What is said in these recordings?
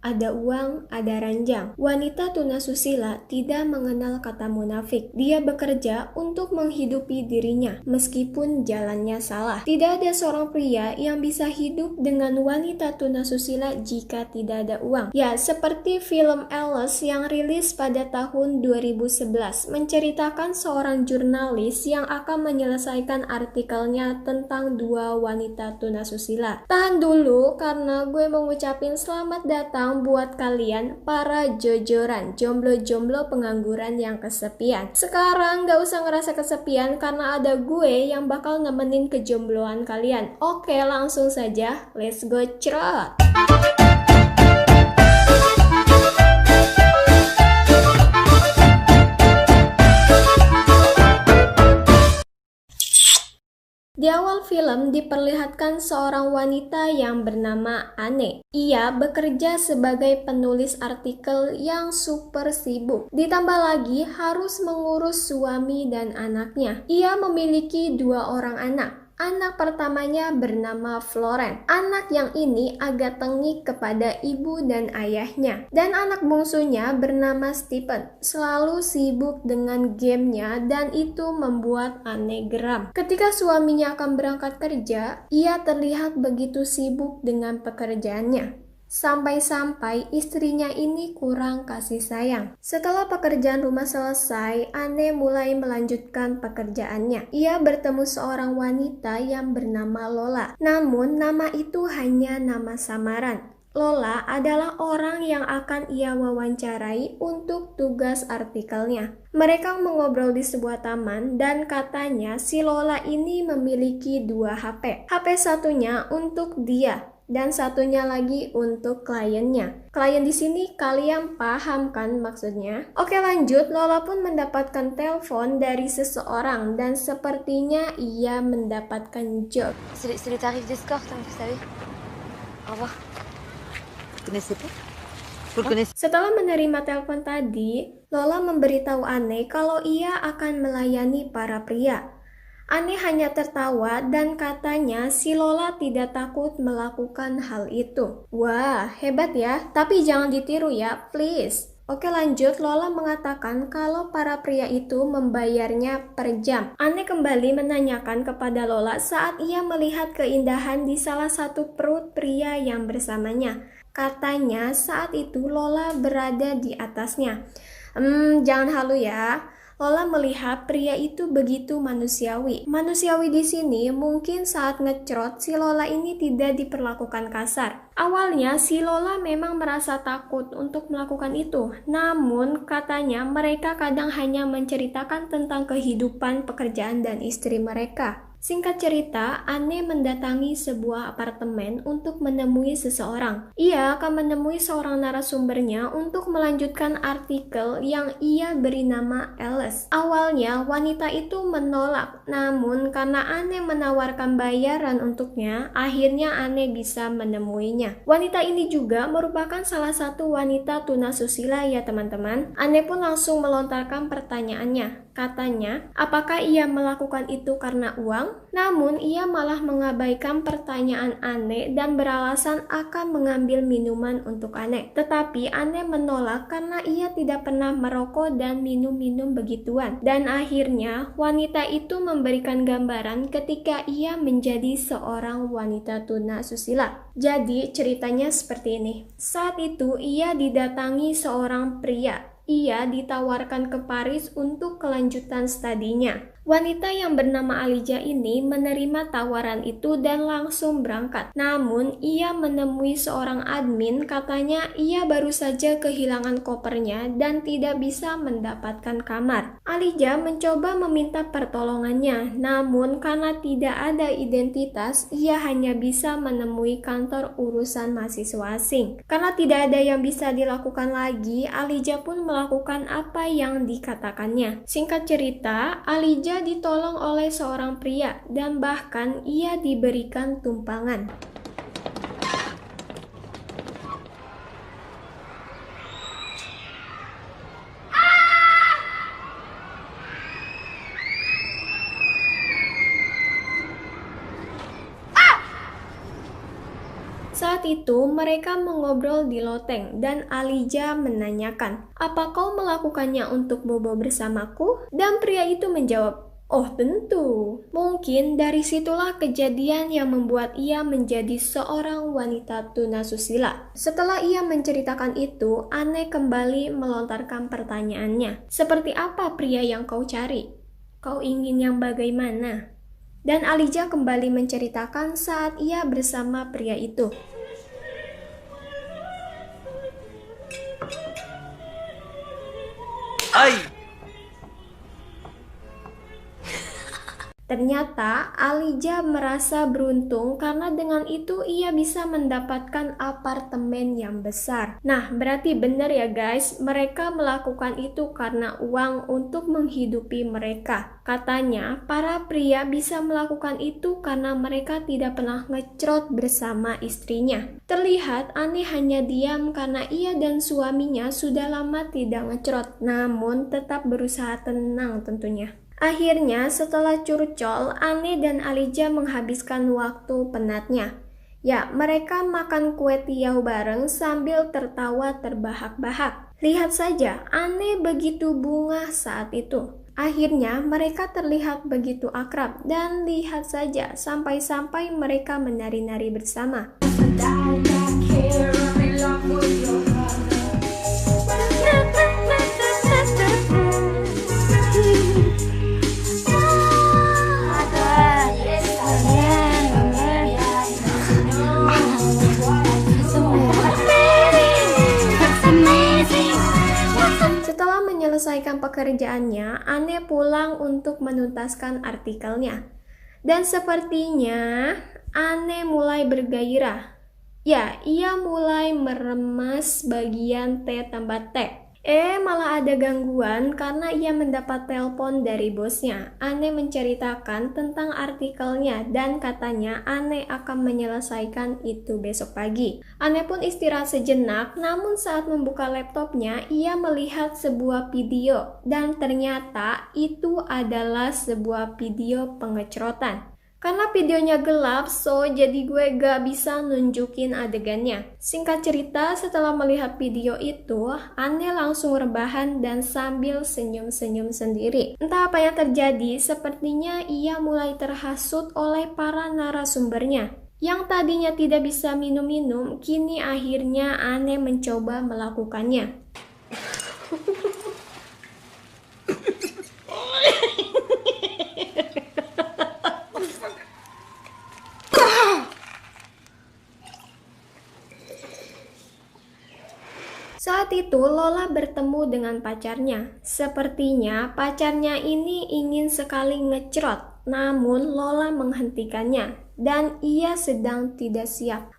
Ada uang, ada ranjang. Wanita tunasusila tidak mengenal kata munafik. Dia bekerja untuk menghidupi dirinya, meskipun jalannya salah. Tidak ada seorang pria yang bisa hidup dengan wanita tunasusila jika tidak ada uang. Ya, seperti film Alice yang rilis pada tahun 2011, menceritakan seorang jurnalis yang akan menyelesaikan artikelnya tentang dua wanita tunasusila. Tahan dulu, karena gue mau ngucapin selamat datang buat kalian para jojoran, jomblo-jomblo pengangguran yang kesepian. Sekarang gak usah ngerasa kesepian karena ada gue yang bakal nemenin kejombloan kalian. Oke, langsung saja, let's go cerot! Di awal film diperlihatkan seorang wanita yang bernama Anne. Ia bekerja sebagai penulis artikel yang super sibuk. Ditambah lagi harus mengurus suami dan anaknya. Ia memiliki 2 orang anak. Anak pertamanya bernama Florence. Anak yang ini agak tengik kepada ibu dan ayahnya. Dan anak bungsunya bernama Stephen. Selalu sibuk dengan gamenya dan itu membuat Anne geram. Ketika suaminya akan berangkat kerja, ia terlihat begitu sibuk dengan pekerjaannya. Sampai-sampai istrinya ini kurang kasih sayang. Setelah pekerjaan rumah selesai, Anne mulai melanjutkan pekerjaannya. Ia bertemu seorang wanita yang bernama Lola. Namun, nama itu hanya nama samaran. Lola adalah orang yang akan ia wawancarai untuk tugas artikelnya. Mereka mengobrol di sebuah taman dan katanya si Lola ini memiliki 2 HP. HP satunya untuk dia dan satunya lagi untuk kliennya. Klien di sini kalian paham kan maksudnya? Oke, lanjut. Lola pun mendapatkan telepon dari seseorang dan sepertinya ia mendapatkan job. C'est les tarifs d'escorte, hein, vous savez. Au revoir. Vous connaissez pas? Vous le connaissez? Setelah menerima telepon tadi, Lola memberitahu Anne kalau ia akan melayani para pria. Anne hanya tertawa dan katanya si Lola tidak takut melakukan hal itu. Wah, hebat ya, tapi jangan ditiru ya, please. Oke, lanjut. Lola mengatakan kalau para pria itu membayarnya per jam. Anne kembali menanyakan kepada Lola saat ia melihat keindahan di salah satu perut pria yang bersamanya. Katanya saat itu Lola berada di atasnya. Jangan halu ya. Lola melihat pria itu begitu manusiawi. Manusiawi di sini mungkin saat ngecrot si Lola ini tidak diperlakukan kasar. Awalnya si Lola memang merasa takut untuk melakukan itu. Namun katanya mereka kadang hanya menceritakan tentang kehidupan, pekerjaan dan istri mereka. Singkat cerita, Anne mendatangi sebuah apartemen untuk menemui seseorang. Ia akan menemui seorang narasumbernya untuk melanjutkan artikel yang ia beri nama Alice. Awalnya, wanita itu menolak, namun karena Anne menawarkan bayaran untuknya, akhirnya Anne bisa menemuinya. Wanita ini juga merupakan salah satu wanita tunasusila ya teman-teman. Anne pun langsung melontarkan pertanyaannya. Katanya, apakah ia melakukan itu karena uang? Namun, ia malah mengabaikan pertanyaan Anne dan beralasan akan mengambil minuman untuk Anne. Tetapi Anne menolak karena ia tidak pernah merokok dan minum-minum begituan. Dan akhirnya, wanita itu memberikan gambaran ketika ia menjadi seorang wanita tunasusila. Jadi, ceritanya seperti ini. Saat itu, ia didatangi seorang pria. Ia ditawarkan ke Paris untuk kelanjutan studinya. Wanita yang bernama Alija ini menerima tawaran itu dan langsung berangkat. Namun, ia menemui seorang admin, katanya ia baru saja kehilangan kopernya dan tidak bisa mendapatkan kamar. Alija mencoba meminta pertolongannya, namun karena tidak ada identitas, ia hanya bisa menemui kantor urusan mahasiswa asing. Karena tidak ada yang bisa dilakukan lagi, Alija pun melakukan apa yang dikatakannya. Singkat cerita, Alija ditolong oleh seorang pria dan bahkan ia diberikan tumpangan. Saat Saat itu mereka mengobrol di loteng dan Alija menanyakan, "Apa kau melakukannya untuk bobo bersamaku?" Dan pria itu menjawab, "Oh tentu." Mungkin dari situlah kejadian yang membuat ia menjadi seorang wanita tunasusila. Setelah ia menceritakan itu, Anne kembali melontarkan pertanyaannya. "Seperti apa pria yang kau cari? Kau ingin yang bagaimana?" Dan Alija kembali menceritakan saat ia bersama pria itu. Ternyata Alija merasa beruntung karena dengan itu ia bisa mendapatkan apartemen yang besar. Nah, berarti benar ya guys, mereka melakukan itu karena uang untuk menghidupi mereka. Katanya, para pria bisa melakukan itu karena mereka tidak pernah ngecrot bersama istrinya. Terlihat Anne hanya diam karena ia dan suaminya sudah lama tidak ngecrot, namun tetap berusaha tenang tentunya. Akhirnya, setelah curcol, Anne dan Alija menghabiskan waktu penatnya. Ya, mereka makan kue tiaw bareng sambil tertawa terbahak-bahak. Lihat saja, Anne begitu bunga saat itu. Akhirnya, mereka terlihat begitu akrab dan lihat saja sampai-sampai mereka menari-nari bersama. Setelah menyelesaikan pekerjaannya, Anne pulang untuk menuntaskan artikelnya. Dan sepertinya Anne mulai bergairah. Ya, ia mulai meremas bagian T tambah T. Malah ada gangguan karena ia mendapat telepon dari bosnya. Anne menceritakan tentang artikelnya dan katanya Anne akan menyelesaikan itu besok pagi. Anne pun istirahat sejenak, namun saat membuka laptopnya, ia melihat sebuah video dan ternyata itu adalah sebuah video pengecrotan. Karena videonya gelap, jadi gue gak bisa nunjukin adegannya. Singkat cerita, setelah melihat video itu, Anne langsung rebahan dan sambil senyum-senyum sendiri. Entah apa yang terjadi, sepertinya ia mulai terhasut oleh para narasumbernya. Yang tadinya tidak bisa minum-minum, kini akhirnya Anne mencoba melakukannya. Saat itu Lola bertemu dengan pacarnya. Sepertinya pacarnya ini ingin sekali ngecrot, namun Lola menghentikannya dan ia sedang tidak siap.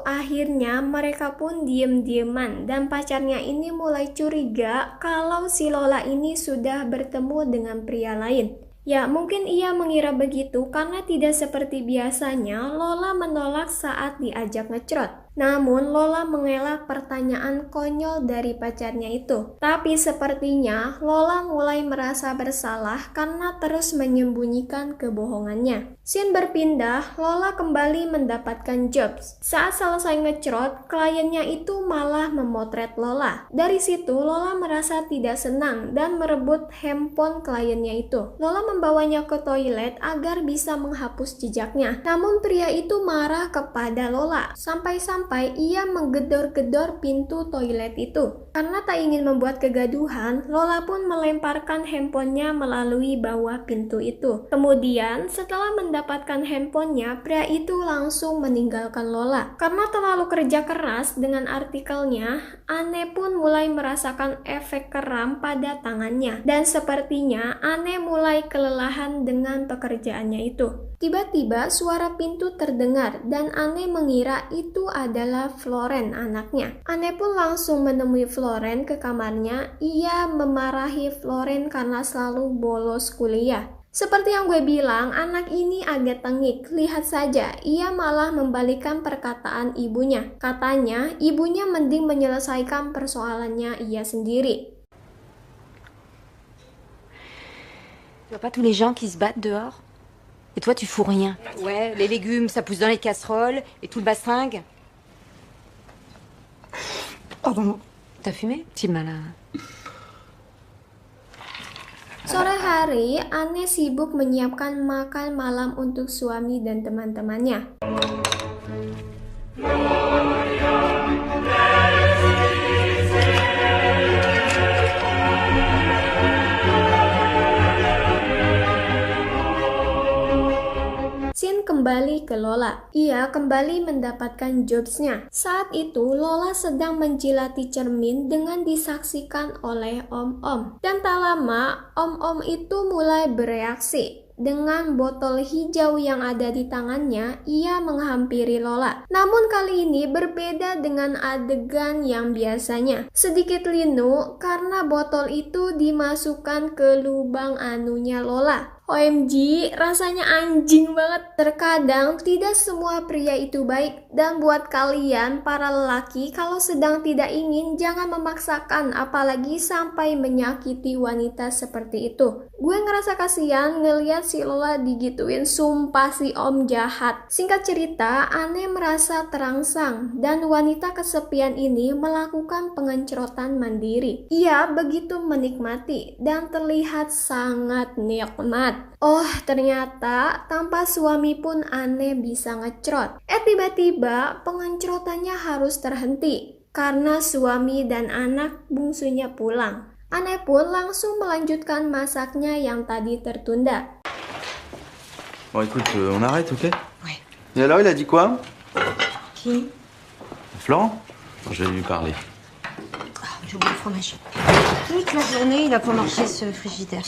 Akhirnya mereka pun diem-dieman dan pacarnya ini mulai curiga kalau si Lola ini sudah bertemu dengan pria lain. Ya, mungkin ia mengira begitu karena tidak seperti biasanya Lola menolak saat diajak ngecrot. Namun Lola mengelak pertanyaan konyol dari pacarnya itu. Tapi sepertinya Lola mulai merasa bersalah karena terus menyembunyikan kebohongannya. Scene berpindah, Lola kembali mendapatkan jobs. Saat selesai ngecrot, kliennya itu malah memotret Lola. Dari situ Lola merasa tidak senang dan merebut handphone kliennya itu. Lola membawanya ke toilet agar bisa menghapus jejaknya. Namun pria itu marah kepada Lola. Sampai-sampai ia menggedor-gedor pintu toilet itu. Karena tak ingin membuat kegaduhan, Lola pun melemparkan handphonenya melalui bawah pintu itu. Kemudian, setelah mendapatkan handphonenya, pria itu langsung meninggalkan Lola. Karena terlalu kerja keras dengan artikelnya, Anne pun mulai merasakan efek kram pada tangannya. Dan sepertinya Anne mulai kelelahan dengan pekerjaannya itu. Tiba-tiba suara pintu terdengar dan Anne mengira itu adalah Floren, anaknya. Anne pun langsung menemui Floren ke kamarnya. Ia memarahi Floren karena selalu bolos kuliah. Seperti yang gue bilang, anak ini agak tengik. Lihat saja, ia malah membalikan perkataan ibunya. Katanya, ibunya mending menyelesaikan persoalannya ia sendiri. Tu vois pas tous les gens qui se battent dehors? Et toi, tu fous rien. Ouais, les légumes, ça pousse dans les casseroles, et tout le bassingue, Pardon, t'as fumé? Petit malin. Sore hari, Anne sibuk menyiapkan makan malam untuk suami dan teman-temannya. Sin kembali ke Lola. Ia kembali mendapatkan jobsnya. Saat itu, Lola sedang menjilati cermin dengan disaksikan oleh Om-Om. Dan tak lama, Om-Om itu mulai bereaksi. Dengan botol hijau yang ada di tangannya, ia menghampiri Lola. Namun kali ini berbeda dengan adegan yang biasanya. Sedikit linu karena botol itu dimasukkan ke lubang anunya Lola. OMG, rasanya anjing banget. Terkadang tidak semua pria itu baik. Dan buat kalian, para lelaki, kalau sedang tidak ingin, jangan memaksakan, apalagi sampai menyakiti wanita seperti itu. Gue ngerasa kasihan ngeliat si Lola digituin, sumpah si Om jahat. Singkat cerita, Anne merasa terangsang, dan wanita kesepian ini melakukan pengencrotan mandiri. Ia begitu menikmati, dan terlihat sangat nikmat. Oh, ternyata tanpa suami pun Anne bisa ngecrot. Tiba-tiba pengencrotannya harus terhenti karena suami dan anak bungsunya pulang. Anne pun langsung melanjutkan masaknya yang tadi tertunda. Bon, écoute, on arrête, ok? Ouais. Et alors, il a dit quoi? Qui? Florent? Je vais lui parler. J'ai oublié le fromage. Toute la journée, il a pas marché ce frigidaire.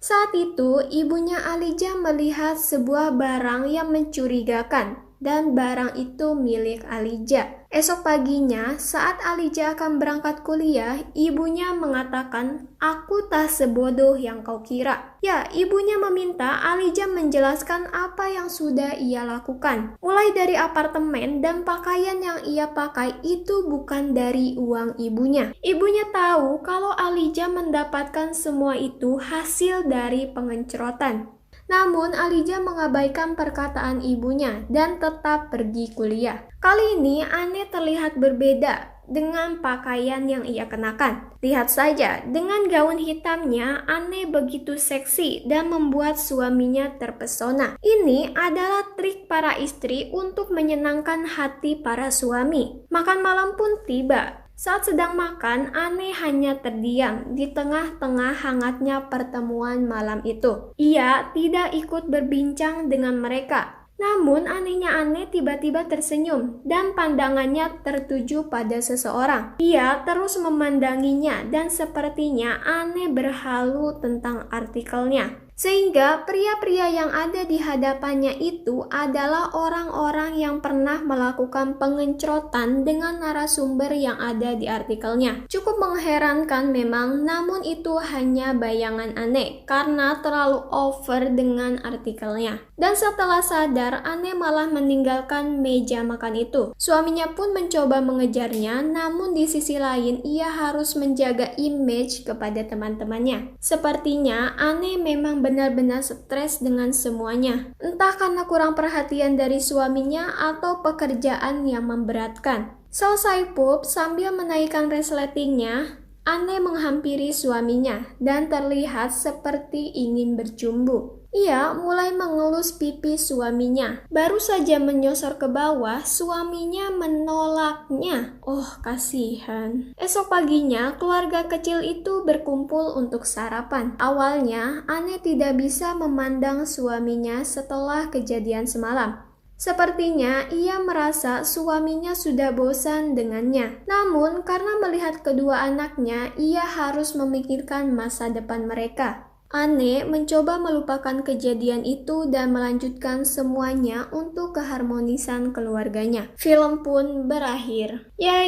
Saat itu, ibunya Alija melihat sebuah barang yang mencurigakan, dan barang itu milik Alija. Esok paginya, saat Alija akan berangkat kuliah, ibunya mengatakan, "Aku tak sebodoh yang kau kira." Ya, ibunya meminta Alija menjelaskan apa yang sudah ia lakukan. Mulai dari apartemen dan pakaian yang ia pakai itu bukan dari uang ibunya. Ibunya tahu kalau Alija mendapatkan semua itu hasil dari pengencrotan. Namun, Alija mengabaikan perkataan ibunya dan tetap pergi kuliah. Kali ini, Anne terlihat berbeda dengan pakaian yang ia kenakan. Lihat saja, dengan gaun hitamnya, Anne begitu seksi dan membuat suaminya terpesona. Ini adalah trik para istri untuk menyenangkan hati para suami. Makan malam pun tiba. Saat sedang makan, Anne hanya terdiam di tengah-tengah hangatnya pertemuan malam itu. Ia tidak ikut berbincang dengan mereka. Namun anehnya Anne tiba-tiba tersenyum dan pandangannya tertuju pada seseorang. Ia terus memandanginya dan sepertinya Anne berhalu tentang artikelnya. Sehingga pria-pria yang ada di hadapannya itu adalah orang-orang yang pernah melakukan pengencrotan dengan narasumber yang ada di artikelnya. Cukup mengherankan memang, namun itu hanya bayangan Anne karena terlalu over dengan artikelnya. Dan setelah sadar, Anne malah meninggalkan meja makan itu. Suaminya pun mencoba mengejarnya, namun di sisi lain ia harus menjaga image kepada teman-temannya. Sepertinya Anne memang benar-benar stres dengan semuanya. Entah karena kurang perhatian dari suaminya atau pekerjaan yang memberatkan. Selesai pup, sambil menaikkan resletingnya, Anne menghampiri suaminya dan terlihat seperti ingin bercumbu. Ia mulai mengelus pipi suaminya. Baru saja menyosor ke bawah, suaminya menolaknya. Oh, kasihan. Esok paginya, keluarga kecil itu berkumpul untuk sarapan. Awalnya, Anne tidak bisa memandang suaminya setelah kejadian semalam. Sepertinya ia merasa suaminya sudah bosan dengannya. Namun, karena melihat kedua anaknya, ia harus memikirkan masa depan mereka. Anne mencoba melupakan kejadian itu dan melanjutkan semuanya untuk keharmonisan keluarganya. Film pun berakhir. Ya,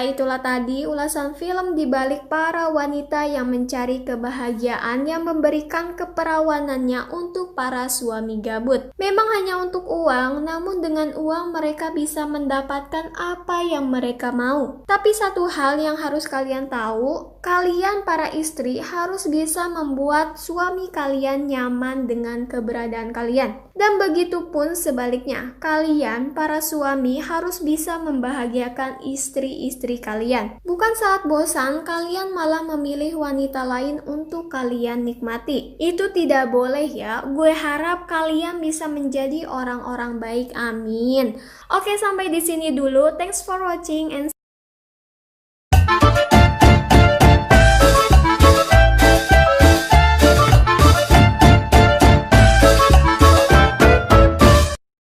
itulah tadi ulasan film di balik para wanita yang mencari kebahagiaan yang memberikan keperawanannya untuk para suami gabut. Memang hanya untuk uang, namun dengan uang mereka bisa mendapatkan apa yang mereka mau. Tapi satu hal yang harus kalian tahu, kalian para istri harus bisa membuat suami kalian nyaman dengan keberadaan kalian. Dan begitu pun sebaliknya, kalian para suami harus bisa membahagiakan istri-istri kalian. Bukan saat bosan, kalian malah memilih wanita lain untuk kalian nikmati. Itu tidak boleh ya. Gue harap kalian bisa menjadi orang-orang baik. Amin. Oke, sampai di sini dulu. Thanks for watching and